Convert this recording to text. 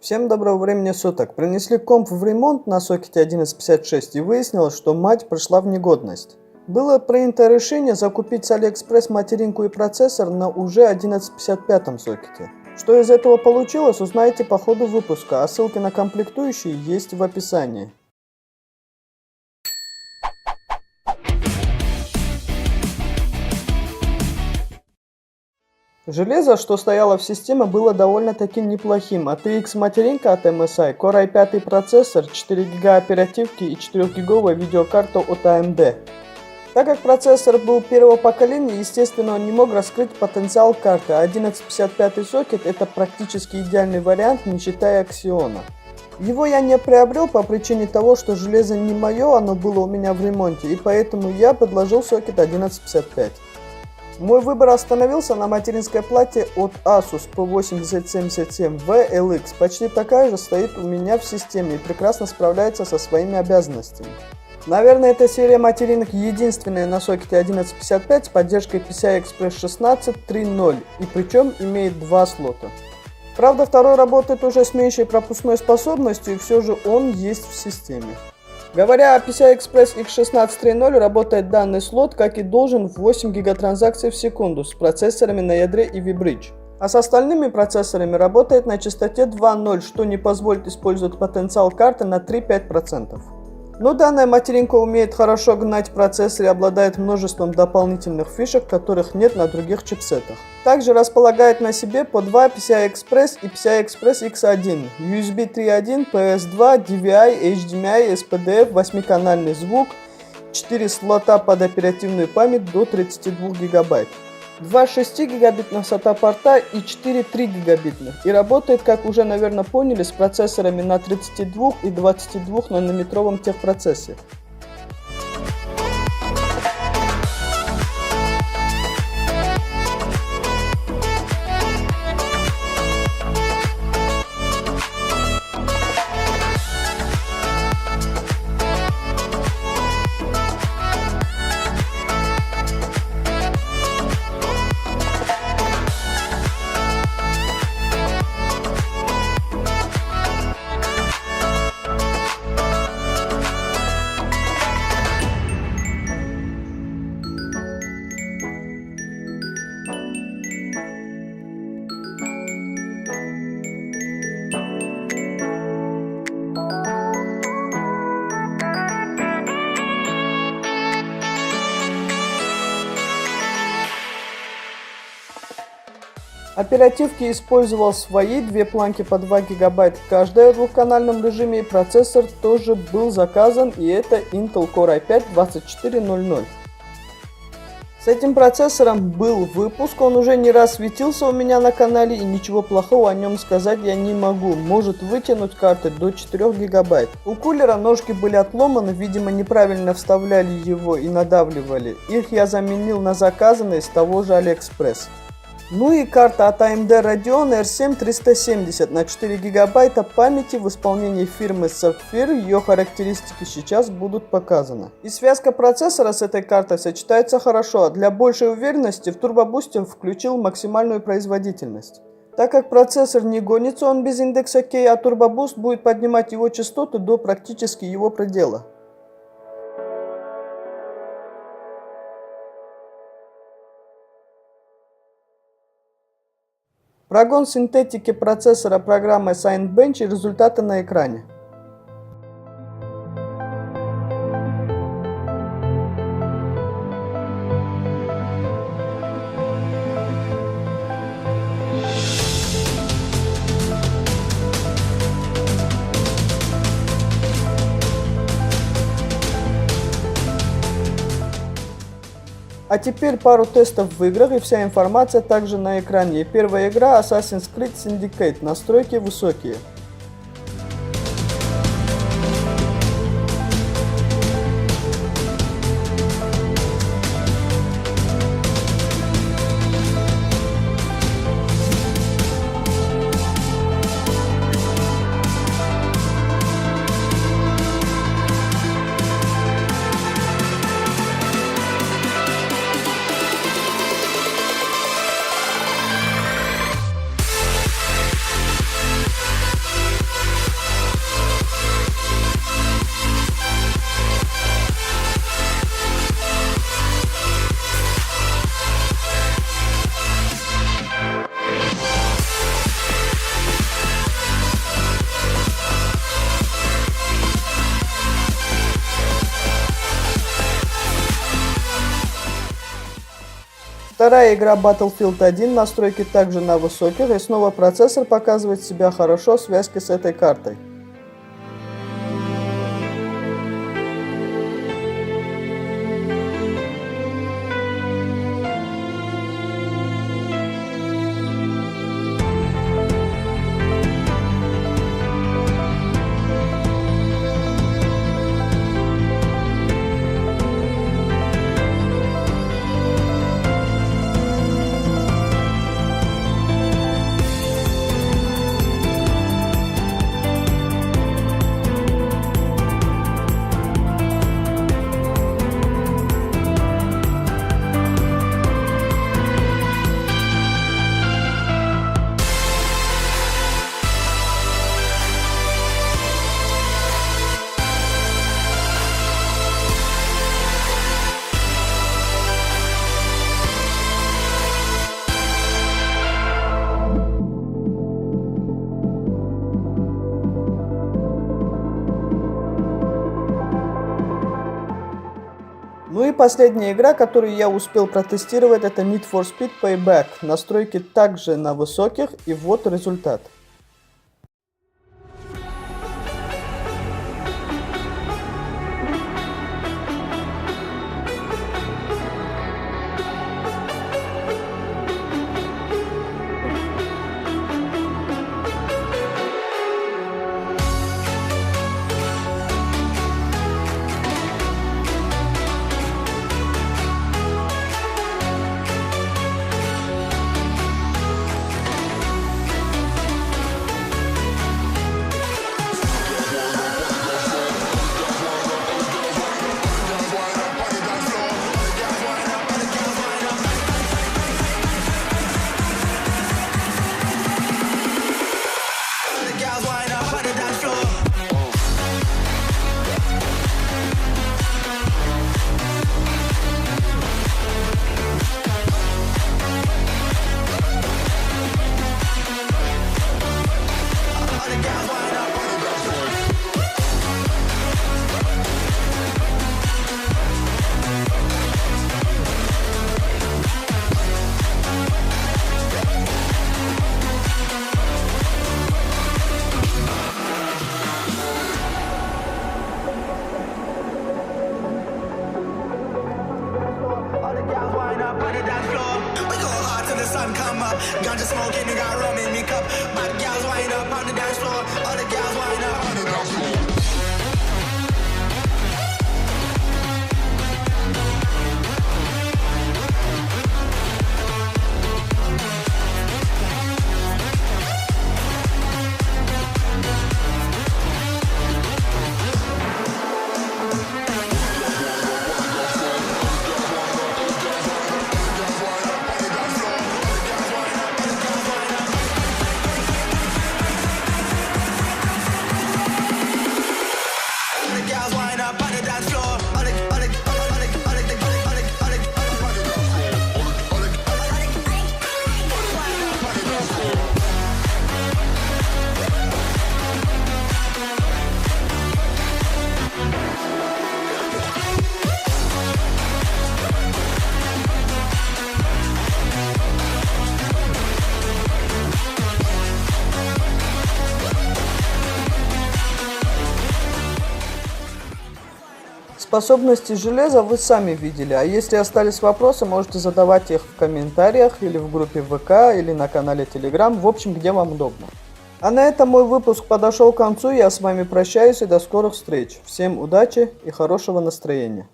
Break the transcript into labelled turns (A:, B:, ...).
A: Всем доброго времени суток. Принесли комп в ремонт на сокете 1156 и выяснилось, что мать пришла в негодность. Было принято решение закупить с Алиэкспресс материнку и процессор на уже 1155 сокете. Что из этого получилось, узнаете по ходу выпуска, а ссылки на комплектующие есть в описании. Железо, что стояло в системе, было довольно-таки неплохим. ATX материнка от MSI, Core i5 процессор, 4 ГБ оперативки и 4 гиговая видеокарта от AMD. Так как процессор был первого поколения, естественно, он не мог раскрыть потенциал карты. 1155 сокет это практически идеальный вариант, не считая Xeon. Его я не приобрел по причине того, что железо не мое, оно было у меня в ремонте, и поэтому я предложил сокет 1155. Мой выбор остановился на материнской плате от Asus P8077V LX. Почти такая же стоит у меня в системе и прекрасно справляется со своими обязанностями. Наверное, эта серия материнок единственная на сокете 1155 с поддержкой PCI-Express 16.3.0 и причем имеет два слота. Правда, второй работает уже с меньшей пропускной способностью, и все же он есть в системе. Говоря о PCI-Express X16.3.0, работает данный слот, как и должен, в 8 гигатранзакций в секунду с процессорами на ядре и V-Bridge. А с остальными процессорами работает на частоте 2.0, что не позволит использовать потенциал карты на 3-5%. Но данная материнка умеет хорошо гнать процессор и обладает множеством дополнительных фишек, которых нет на других чипсетах. Также располагает на себе по 2 PCI-Express и PCI-Express X1, USB 3.1, PS2, DVI, HDMI, SPDF, 8-канальный звук, 4 слота под оперативную память до 32 ГБ. 2 6 гигабитных SATA порта и 4 3 гигабитных. И работает, как уже, наверное, поняли, с процессорами на 32 и 22 нанометровом техпроцессе. Оперативки использовал свои, две планки по 2 ГБ каждая в двухканальном режиме, и процессор тоже был заказан, и это Intel Core i5-2400. С этим процессором был выпуск, он уже не раз светился у меня на канале, и ничего плохого о нем сказать я не могу, может вытянуть карты до 4 ГБ. У кулера ножки были отломаны, видимо неправильно вставляли его и надавливали, их я заменил на заказанные с того же AliExpress. Ну и карта от AMD Radeon R7 370 на 4 гигабайта памяти в исполнении фирмы Sapphire, ее характеристики сейчас будут показаны. И связка процессора с этой картой сочетается хорошо, а для большей уверенности в турбобусте включил максимальную производительность. Так как процессор не гонится, он без индекса K, а турбобуст будет поднимать его частоты до практически его предела. Прогон синтетики процессора программой Cinebench и результаты на экране. А теперь пару тестов в играх, и вся информация также на экране. И первая игра Assassin's Creed Syndicate, настройки высокие. Вторая игра Battlefield 1, настройки также на высоких, и снова процессор показывает себя хорошо в связке с этой картой. Ну и последняя игра, которую я успел протестировать, это Need for Speed Payback. Настройки также на высоких, и вот результат.
B: Ganja smoking, they got rum in me cup. Bad gals wind up on the dance floor. All the gals wind up on the dance floor.
A: Способности железа вы сами видели, а если остались вопросы, можете задавать их в комментариях или в группе ВК или на канале Telegram, в общем, где вам удобно. А на этом мой выпуск подошел к концу, я с вами прощаюсь и до скорых встреч. Всем удачи и хорошего настроения.